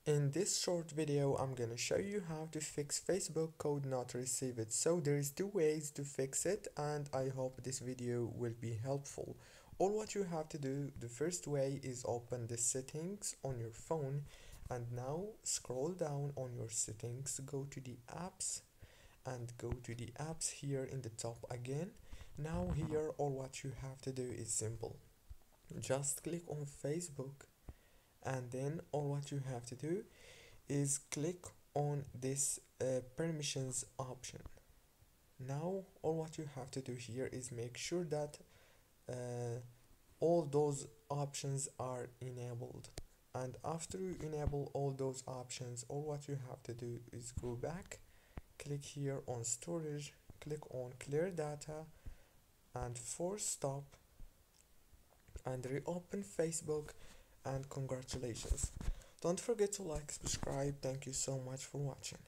In this short video, I'm gonna show you how to fix Facebook code not receive it. So there is two ways to fix it, and I hope this video will be helpful. All what you have to do, the first way is open the settings on your phone, and now scroll down on your settings, go to the apps and go to the apps here in the top again. Now here all what you have to do is simple. Just click on Facebook, and then all what you have to do is click on this permissions option. Now all what you have to do here is make sure that uh, all those options are enabled, and after you enable all those options, all what you have to do is go back, click here on storage, click on clear data, and force stop, and reopen Facebook. And congratulations, don't forget to like, subscribe. Thank you so much for watching.